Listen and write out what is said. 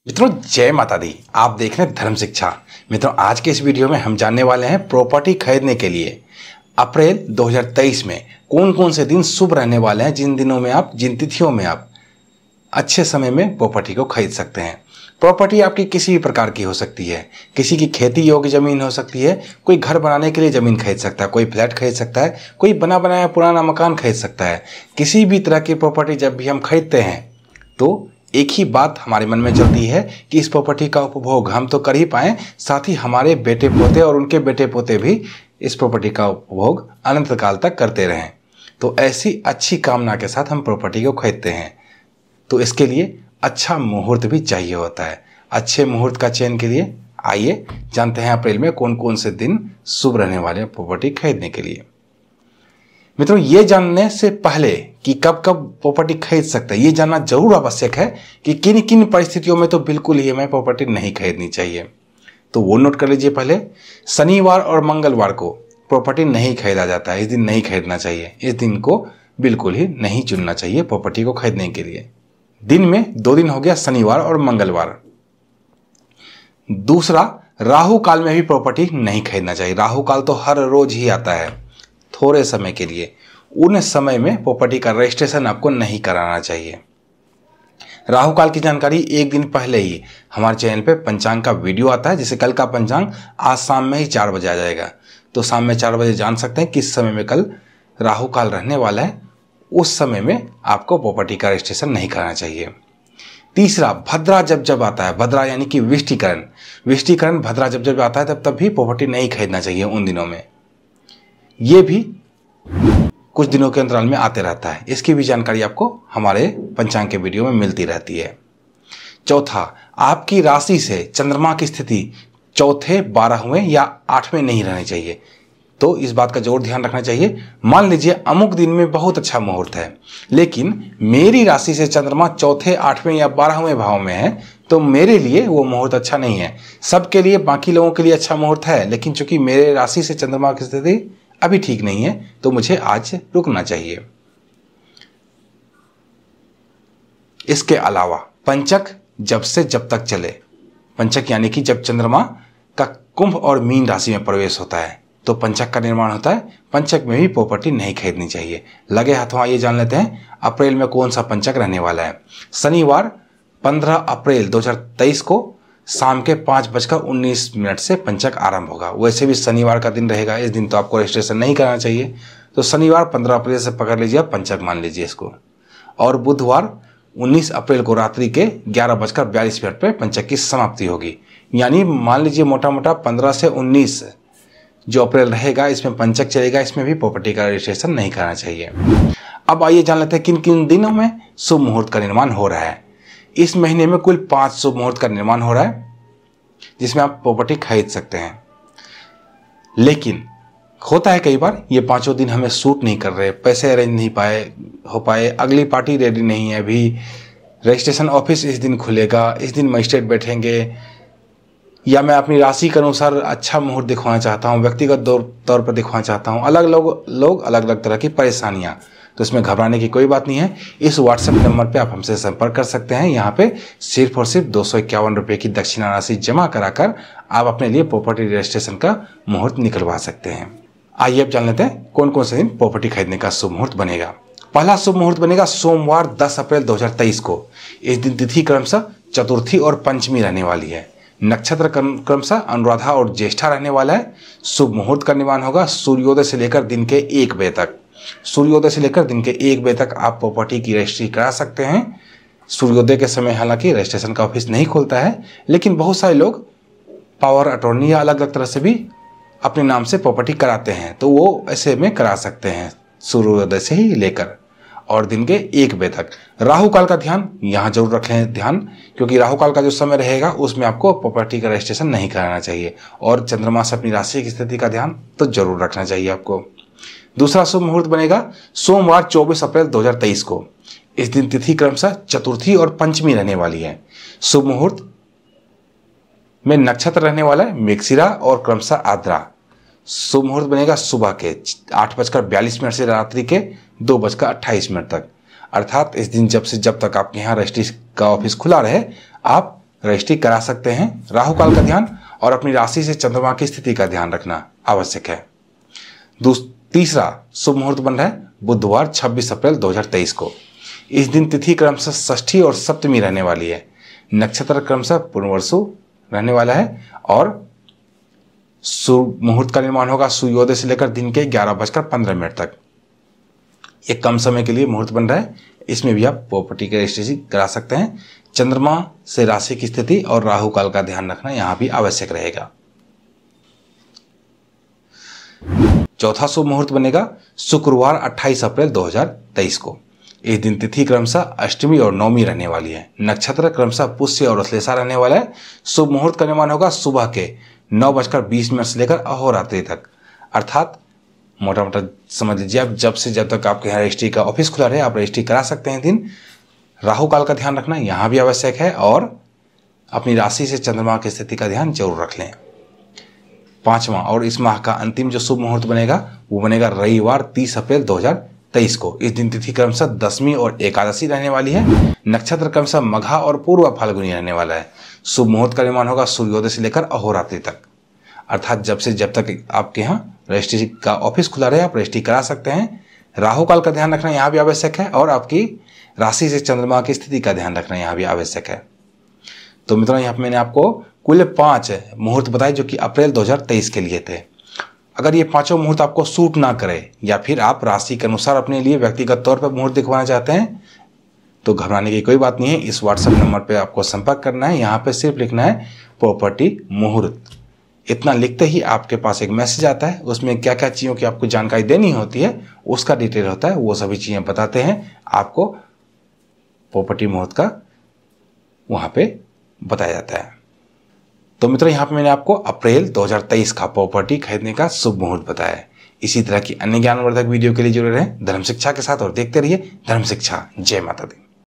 मित्रों जय माता दी। आप देख रहे हैं धर्म शिक्षा। मित्रों आज के इस वीडियो में हम जानने वाले हैं प्रॉपर्टी खरीदने के लिए अप्रैल 2023 में कौन कौन से दिन शुभ रहने वाले हैं, जिन दिनों में आप, जिन तिथियों में आप अच्छे समय में प्रॉपर्टी को खरीद सकते हैं। प्रॉपर्टी आपकी किसी भी प्रकार की हो सकती है। किसी की खेती योग्य जमीन हो सकती है, कोई घर बनाने के लिए जमीन खरीद सकता है, कोई फ्लैट खरीद सकता है, कोई बना बनाया पुराना मकान खरीद सकता है। किसी भी तरह की प्रॉपर्टी जब भी हम खरीदते हैं तो एक ही बात हमारे मन में चलती है कि इस प्रॉपर्टी का उपभोग हम तो कर ही पाएं, साथ ही हमारे बेटे पोते और उनके बेटे पोते भी इस प्रॉपर्टी का उपभोग अनंत काल तक करते रहें। तो ऐसी अच्छी कामना के साथ हम प्रॉपर्टी को खरीदते हैं। तो इसके लिए अच्छा मुहूर्त भी चाहिए होता है। अच्छे मुहूर्त का चयन के लिए आइए जानते हैं अप्रैल में कौन कौन से दिन शुभ रहने वाले हैं प्रॉपर्टी खरीदने के लिए। मित्रों ये जानने से पहले कि कब कब प्रॉपर्टी खरीद सकते हैं, ये जानना जरूर आवश्यक है कि किन किन परिस्थितियों में तो बिल्कुल ही हमें प्रॉपर्टी नहीं खरीदनी चाहिए। तो वो नोट कर लीजिए। पहले शनिवार और मंगलवार को प्रॉपर्टी नहीं खरीदा जाता है। इस दिन नहीं खरीदना चाहिए। इस दिन को बिल्कुल ही नहीं चुनना चाहिए प्रॉपर्टी को खरीदने के लिए। दिन में दो दिन हो गया, शनिवार और मंगलवार। दूसरा, राहु काल में भी प्रॉपर्टी नहीं खरीदना चाहिए। राहु काल तो हर रोज ही आता है थोड़े समय के लिए। उन समय में प्रॉपर्टी का रजिस्ट्रेशन आपको नहीं कराना चाहिए। राहु काल की जानकारी एक दिन पहले ही हमारे चैनल पे पंचांग का वीडियो आता है, जिसे कल का पंचांग आज शाम में ही 4 बजे आ जाएगा। तो शाम में 4 बजे जान सकते हैं किस समय में कल राहु काल रहने वाला है। उस समय में आपको प्रॉपर्टी का रजिस्ट्रेशन नहीं कराना चाहिए। तीसरा, भद्रा जब जब आता है, भद्रा यानी कि विष्टिकरण भद्रा जब जब आता है तब भी प्रॉपर्टी नहीं खरीदना चाहिए उन दिनों में। ये भी कुछ दिनों के अंतराल में आते रहता है। इसकी भी जानकारी आपको हमारे पंचांग के वीडियो में मिलती रहती है। चौथा, आपकी राशि से चंद्रमा की स्थिति चौथे, 12वें या 8वें नहीं रहनी चाहिए। तो इस बात का जरूर ध्यान रखना चाहिए। मान लीजिए अमुक दिन में बहुत अच्छा मुहूर्त है, लेकिन मेरी राशि से चंद्रमा चौथे, 8वें या 12वें भाव में है, तो मेरे लिए वो मुहूर्त अच्छा नहीं है। सबके लिए, बाकी लोगों के लिए अच्छा मुहूर्त है, लेकिन चूंकि मेरे राशि से चंद्रमा की स्थिति अभी ठीक नहीं है तो मुझे आज रुकना चाहिए। इसके अलावा पंचक जब से जब तक चले, पंचक यानी कि जब चंद्रमा का कुंभ और मीन राशि में प्रवेश होता है तो पंचक का निर्माण होता है। पंचक में भी प्रॉपर्टी नहीं खरीदनी चाहिए। लगे हाथों आइए जान लेते हैं अप्रैल में कौन सा पंचक रहने वाला है। शनिवार 15 अप्रैल 2023 को शाम के 5:19 से पंचक आरंभ होगा। वैसे भी शनिवार का दिन रहेगा, इस दिन तो आपको रजिस्ट्रेशन नहीं कराना चाहिए। तो शनिवार 15 अप्रैल से पकड़ लीजिए, पंचक मान लीजिए इसको। और बुधवार 19 अप्रैल को रात्रि के 11:42 पे पंचक की समाप्ति होगी। यानी मान लीजिए मोटा मोटा 15 से 19 जो अप्रैल रहेगा इसमें पंचक चलेगा। इसमें भी प्रॉपर्टी का रजिस्ट्रेशन नहीं कराना चाहिए। अब आइए जान लेते हैं किन किन दिनों में शुभ मुहूर्त का निर्माण हो रहा है। इस महीने में कुल 5 शुभ मुहूर्त का निर्माण हो रहा है जिसमें आप प्रॉपर्टी खरीद सकते हैं। लेकिन होता है कई बार ये 5 दिन हमें सूट नहीं कर रहे, पैसे अरेंज नहीं हो पाए, अगली पार्टी रेडी नहीं है, अभी रजिस्ट्रेशन ऑफिस इस दिन खुलेगा, इस दिन मजिस्ट्रेट बैठेंगे, या मैं अपनी राशि के अनुसार अच्छा मुहूर्त दिखवाना चाहता हूँ, व्यक्तिगत तौर पर दिखवाना चाहता हूँ। अलग लोग अलग अलग तरह की परेशानियाँ। तो इसमें घबराने की कोई बात नहीं है। इस व्हाट्सएप नंबर पे आप हमसे संपर्क कर सकते हैं। यहाँ पे सिर्फ और सिर्फ 251 रुपये की दक्षिणा राशि जमा कराकर आप अपने लिए प्रॉपर्टी रजिस्ट्रेशन का मुहूर्त निकलवा सकते हैं। आइए अब जान लेते हैं कौन कौन से दिन प्रॉपर्टी खरीदने का शुभ मुहूर्त बनेगा। पहला शुभ मुहूर्त बनेगा सोमवार 10 अप्रैल 2023 को। इस दिन तिथि क्रमशः चतुर्थी और पंचमी रहने वाली है। नक्षत्र क्रमशः अनुराधा और ज्येष्ठा रहने वाला है। शुभ मुहूर्त का निर्माण होगा सूर्योदय से लेकर दिन के 1 बजे तक। सूर्योदय से लेकर दिन के 1 बजे तक आप प्रॉपर्टी की रजिस्ट्री करा सकते हैं। सूर्योदय के समय हालांकि रजिस्ट्रेशन का ऑफिस नहीं खुलता है, लेकिन बहुत सारे लोग पावर अटॉर्नी या अलग अलग तरह से भी अपने नाम से प्रॉपर्टी कराते हैं, तो वो ऐसे में करा सकते हैं सूर्योदय से ही लेकर और दिन के 1 बजे तक। राहु काल का ध्यान यहाँ जरूर रखें ध्यान, क्योंकि राहु काल का जो समय रहेगा उसमें आपको प्रॉपर्टी का रजिस्ट्रेशन नहीं कराना चाहिए। और चंद्रमा से अपनी राशि की स्थिति का ध्यान तो जरूर रखना चाहिए आपको। दूसरा शुभ मुहूर्त बनेगा सोमवार 24 अप्रैल 2023 को। इस दिन तिथि क्रमशः चतुर्थी और पंचमी रहने वाली है। शुभ मुहूर्त में नक्षत्र रहने वाला है मृगशिरा और क्रमशः आद्रा। शुभ मुहूर्त बनेगा सुबह के 8:42 से रात्रि के 2:28 तक। अर्थात इस दिन जब से जब तक आपके यहाँ रजिस्ट्री का ऑफिस खुला रहे आप रजिस्ट्री करा सकते हैं। राहु काल का ध्यान और अपनी राशि से चंद्रमा की स्थिति का ध्यान रखना आवश्यक है। तीसरा शुभ मुहूर्त बन रहा है बुधवार 26 अप्रैल 2023 को। इस दिन तिथि क्रमशः षष्ठी और सप्तमी रहने वाली है। नक्षत्र क्रमशः पुनर्वसु रहने वाला है और शुभ मुहूर्त का निर्माण होगा सूर्योदय से लेकर दिन के 11:15 तक। ये कम समय के लिए मुहूर्त बन रहा है। इसमें भी आप प्रॉपर्टी की रजिस्ट्रेशन करा सकते हैं। चंद्रमा से राशि की स्थिति और राहु काल का ध्यान रखना यहां भी आवश्यक रहेगा। चौथा शुभ मुहूर्त बनेगा शुक्रवार 28 अप्रैल 2023 को। इस दिन तिथि क्रमशः अष्टमी और नवमी रहने वाली है। नक्षत्र क्रमशः पुष्य और अश्लेषा रहने वाला है। शुभ मुहूर्त का निर्माण होगा सुबह के 9:20 से लेकर अहोरात्रि तक, अर्थात मोटा मोटा समझ लीजिए आप जब से जब तक आपके यहाँ रजिस्ट्री का ऑफिस खुला रहे आप रजिस्ट्री करा सकते हैं। दिन राहु काल का ध्यान रखना यहाँ भी आवश्यक है और अपनी राशि से चंद्रमा की स्थिति का ध्यान जरूर रख लें। पांचवा और इस माह का अंतिम जो शुभ मुहूर्त बनेगा वो बनेगा रविवार 30 अप्रैल 2023 को। इस दिन तिथि क्रमशः दशमी और एकादशी रहने वाली है। नक्षत्र क्रमशः मघा और पूर्व फाल्गुनी रहने वाला है। शुभ मुहूर्त का निर्माण होगा सूर्योदय से लेकर अहोरात्रि तक, अर्थात जब से जब तक आपके यहाँ रजिस्ट्री का ऑफिस खुला रहे आप रजिस्ट्री करा सकते हैं। राहु काल का ध्यान रखना यहाँ भी आवश्यक है और आपकी राशि से चंद्रमा की स्थिति का ध्यान रखना यहाँ भी आवश्यक है। तो मित्रों यहाँ पर मैंने आपको कुल 5 मुहूर्त बताए जो कि अप्रैल 2023 के लिए थे। अगर ये पांचों मुहूर्त आपको सूट ना करे या फिर आप राशि के अनुसार अपने लिए व्यक्तिगत तौर पर मुहूर्त दिखवाना चाहते हैं तो घबराने की कोई बात नहीं है। इस व्हाट्सएप नंबर पे आपको संपर्क करना है। यहाँ पे सिर्फ लिखना है प्रॉपर्टी मुहूर्त। इतना लिखते ही आपके पास एक मैसेज आता है, उसमें क्या क्या चीज़ों की आपको जानकारी देनी होती है उसका डिटेल होता है, वो सभी चीज़ें बताते हैं आपको। प्रॉपर्टी मुहूर्त का वहाँ पे बताया जाता है। तो मित्रों यहाँ पे मैंने आपको अप्रैल 2023 का प्रॉपर्टी खरीदने का शुभ मुहूर्त बताया है। इसी तरह की अन्य ज्ञानवर्धक वीडियो के लिए जुड़े रहें धर्म शिक्षा के साथ और देखते रहिए धर्म शिक्षा। जय माता दी।